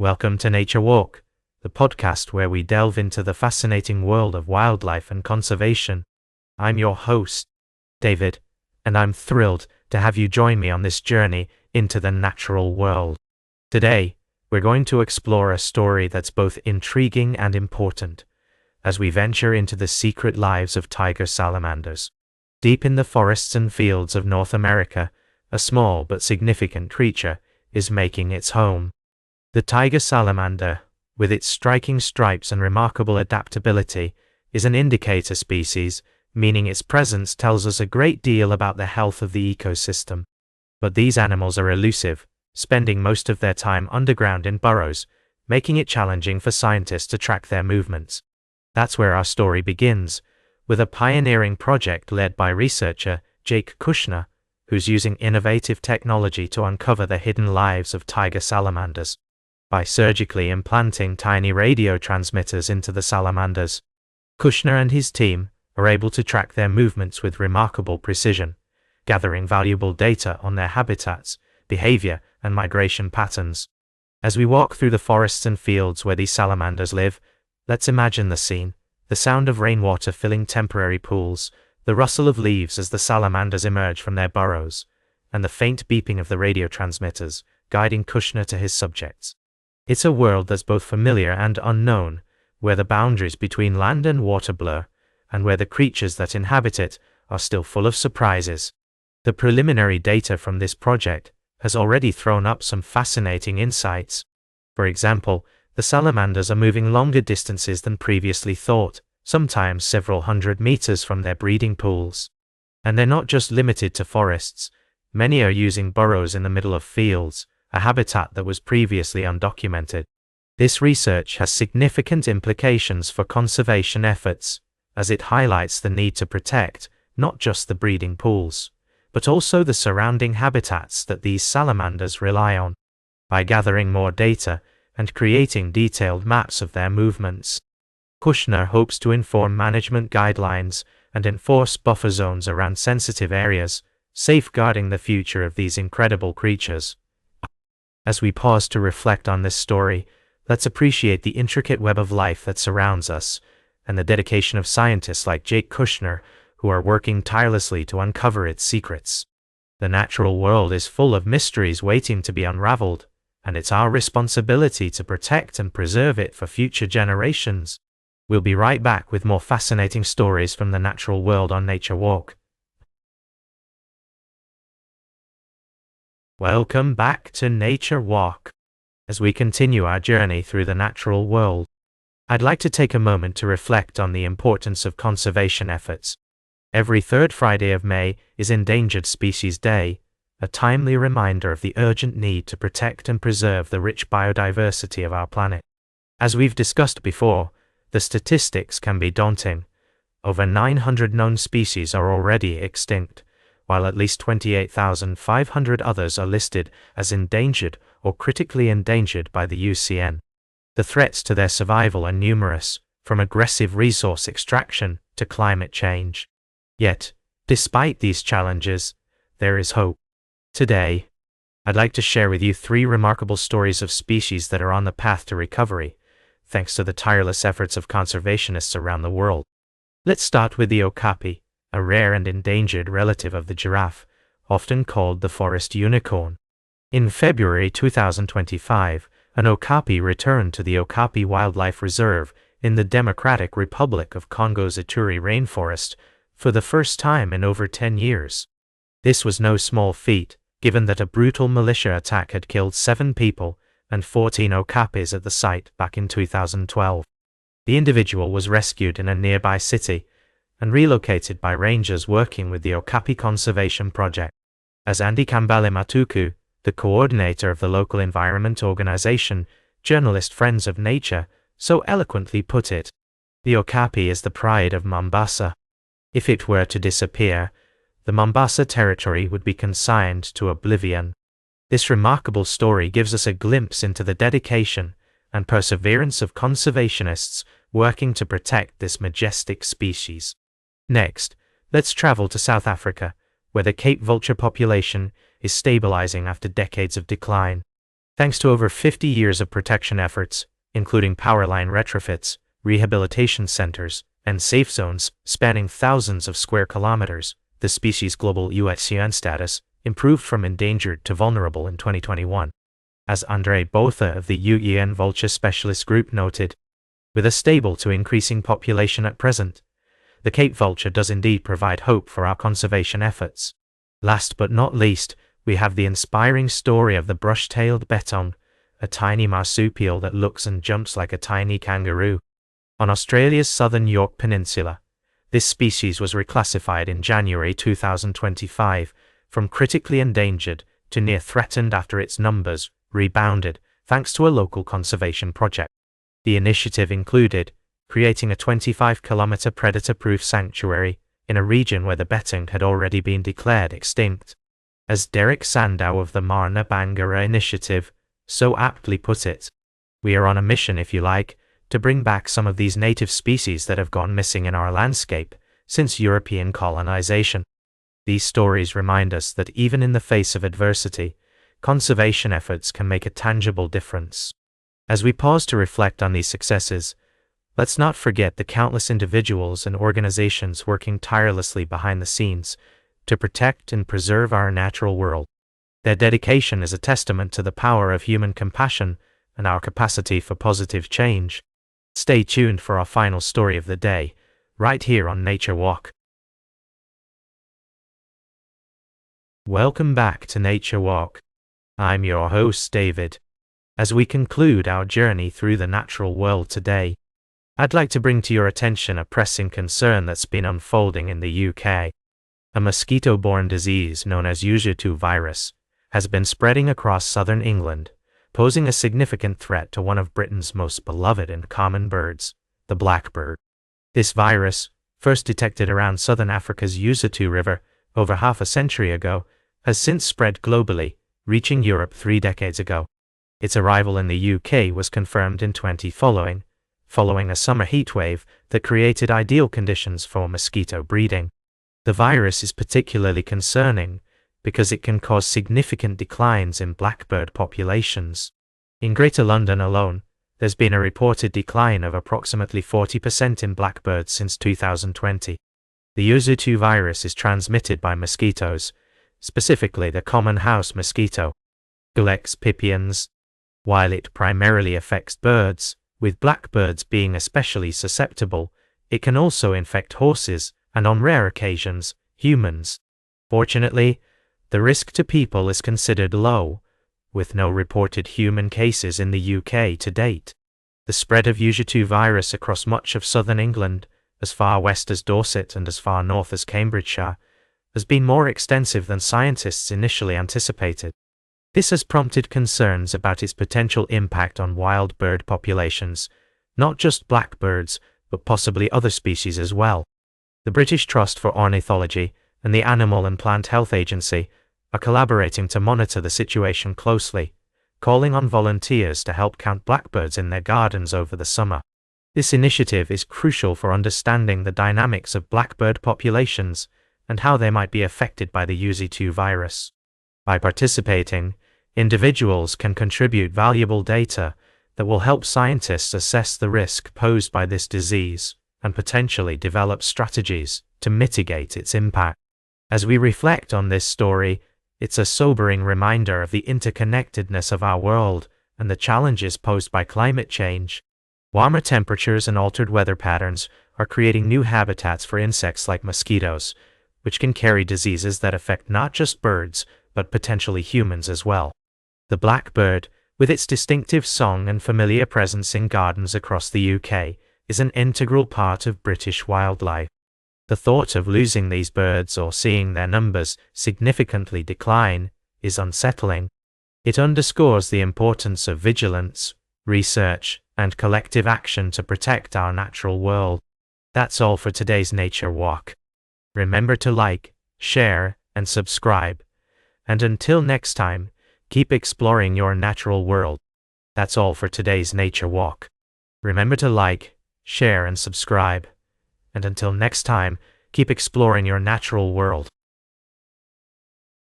Welcome to Nature Walk, the podcast where we delve into the fascinating world of wildlife and conservation. I'm your host, David, and I'm thrilled to have you join me on this journey into the natural world. Today, we're going to explore a story that's both intriguing and important as we venture into the secret lives of tiger salamanders. Deep in the forests and fields of North America, a small but significant creature is making its home. The tiger salamander, with its striking stripes and remarkable adaptability, is an indicator species, meaning its presence tells us a great deal about the health of the ecosystem. But these animals are elusive, spending most of their time underground in burrows, making it challenging for scientists to track their movements. That's where our story begins, with a pioneering project led by researcher Jake Kushner, who's using innovative technology to uncover the hidden lives of tiger salamanders. By surgically implanting tiny radio transmitters into the salamanders, Kushner and his team are able to track their movements with remarkable precision, gathering valuable data on their habitats, behavior, and migration patterns. As we walk through the forests and fields where these salamanders live, let's imagine the scene: the sound of rainwater filling temporary pools, the rustle of leaves as the salamanders emerge from their burrows, and the faint beeping of the radio transmitters, guiding Kushner to his subjects. It's a world that's both familiar and unknown, where the boundaries between land and water blur, and where the creatures that inhabit it are still full of surprises. The preliminary data from this project has already thrown up some fascinating insights. For example, the salamanders are moving longer distances than previously thought, sometimes several hundred meters from their breeding pools. And they're not just limited to forests. Many are using burrows in the middle of fields, a habitat that was previously undocumented. This research has significant implications for conservation efforts, as it highlights the need to protect not just the breeding pools, but also the surrounding habitats that these salamanders rely on. By gathering more data and creating detailed maps of their movements, Kushner hopes to inform management guidelines and enforce buffer zones around sensitive areas, safeguarding the future of these incredible creatures. As we pause to reflect on this story, let's appreciate the intricate web of life that surrounds us, and the dedication of scientists like Jake Kushner, who are working tirelessly to uncover its secrets. The natural world is full of mysteries waiting to be unraveled, and it's our responsibility to protect and preserve it for future generations. We'll be right back with more fascinating stories from the natural world on Nature Walk. Welcome back to Nature Walk. As we continue our journey through the natural world, I'd like to take a moment to reflect on the importance of conservation efforts. Every third Friday of May is Endangered Species Day, a timely reminder of the urgent need to protect and preserve the rich biodiversity of our planet. As we've discussed before, the statistics can be daunting. Over 900 known species are already extinct, while at least 28,500 others are listed as endangered or critically endangered by the UCN. The threats to their survival are numerous, from aggressive resource extraction to climate change. Yet, despite these challenges, there is hope. Today, I'd like to share with you 3 remarkable stories of species that are on the path to recovery, thanks to the tireless efforts of conservationists around the world. Let's start with the okapi, a rare and endangered relative of the giraffe, often called the forest unicorn. In February 2025, an okapi returned to the Okapi Wildlife Reserve in the Democratic Republic of Congo's Ituri rainforest for the first time in over 10 years. This was no small feat, given that a brutal militia attack had killed 7 people and 14 okapis at the site back in 2012. The individual was rescued in a nearby city and relocated by rangers working with the Okapi Conservation Project. As Andy Kambale Matuku, the coordinator of the local environment organization, Journalist Friends of Nature, so eloquently put it, the okapi is the pride of Mombasa. If it were to disappear, the Mombasa territory would be consigned to oblivion. This remarkable story gives us a glimpse into the dedication and perseverance of conservationists working to protect this majestic species. Next, let's travel to South Africa, where the Cape vulture population is stabilizing after decades of decline. Thanks to over 50 years of protection efforts, including powerline retrofits, rehabilitation centers, and safe zones spanning thousands of square kilometers, the species' global UICN status improved from endangered to vulnerable in 2021. As Andre Botha of the UEN Vulture Specialist Group noted, with a stable to increasing population at present, the Cape vulture does indeed provide hope for our conservation efforts. Last but not least, we have the inspiring story of the brush-tailed bettong, a tiny marsupial that looks and jumps like a tiny kangaroo. On Australia's southern York Peninsula, this species was reclassified in January 2025 from critically endangered to near threatened after its numbers rebounded thanks to a local conservation project. The initiative included creating a 25-kilometer predator-proof sanctuary in a region where the bettong had already been declared extinct. As Derek Sandow of the Marna Bangara Initiative so aptly put it, we are on a mission, if you like, to bring back some of these native species that have gone missing in our landscape since European colonization. These stories remind us that even in the face of adversity, conservation efforts can make a tangible difference. As we pause to reflect on these successes, let's not forget the countless individuals and organizations working tirelessly behind the scenes to protect and preserve our natural world. Their dedication is a testament to the power of human compassion and our capacity for positive change. Stay tuned for our final story of the day, right here on Nature Walk. Welcome back to Nature Walk. I'm your host, David. As we conclude our journey through the natural world today, I'd like to bring to your attention a pressing concern that's been unfolding in the UK. A mosquito-borne disease known as Usutu virus has been spreading across southern England, posing a significant threat to one of Britain's most beloved and common birds, the blackbird. This virus, first detected around southern Africa's Usutu River over half a century ago, has since spread globally, reaching Europe 3 decades ago. Its arrival in the UK was confirmed in 2020 following a summer heatwave that created ideal conditions for mosquito breeding. The virus is particularly concerning because it can cause significant declines in blackbird populations. In Greater London alone, there's been a reported decline of approximately 40% in blackbirds since 2020. The Usutu virus is transmitted by mosquitoes, specifically the common house mosquito, Culex pipiens. While it primarily affects birds, with blackbirds being especially susceptible, it can also infect horses and, on rare occasions, humans. Fortunately, the risk to people is considered low, with no reported human cases in the UK to date. The spread of Usutu virus across much of southern England, as far west as Dorset and as far north as Cambridgeshire, has been more extensive than scientists initially anticipated. This has prompted concerns about its potential impact on wild bird populations, not just blackbirds, but possibly other species as well. The British Trust for Ornithology and the Animal and Plant Health Agency are collaborating to monitor the situation closely, calling on volunteers to help count blackbirds in their gardens over the summer. This initiative is crucial for understanding the dynamics of blackbird populations and how they might be affected by the Usutu virus. By participating, individuals can contribute valuable data that will help scientists assess the risk posed by this disease and potentially develop strategies to mitigate its impact. As we reflect on this story, it's a sobering reminder of the interconnectedness of our world and the challenges posed by climate change. Warmer temperatures and altered weather patterns are creating new habitats for insects like mosquitoes, which can carry diseases that affect not just birds, but potentially humans as well. The blackbird, with its distinctive song and familiar presence in gardens across the UK, is an integral part of British wildlife. The thought of losing these birds or seeing their numbers significantly decline is unsettling. It underscores the importance of vigilance, research, and collective action to protect our natural world. That's all for today's Nature Walk. Remember to like, share, and subscribe. And until next time, keep exploring your natural world. That's all for today's Nature Walk. Remember to like, share, and subscribe. And until next time, keep exploring your natural world.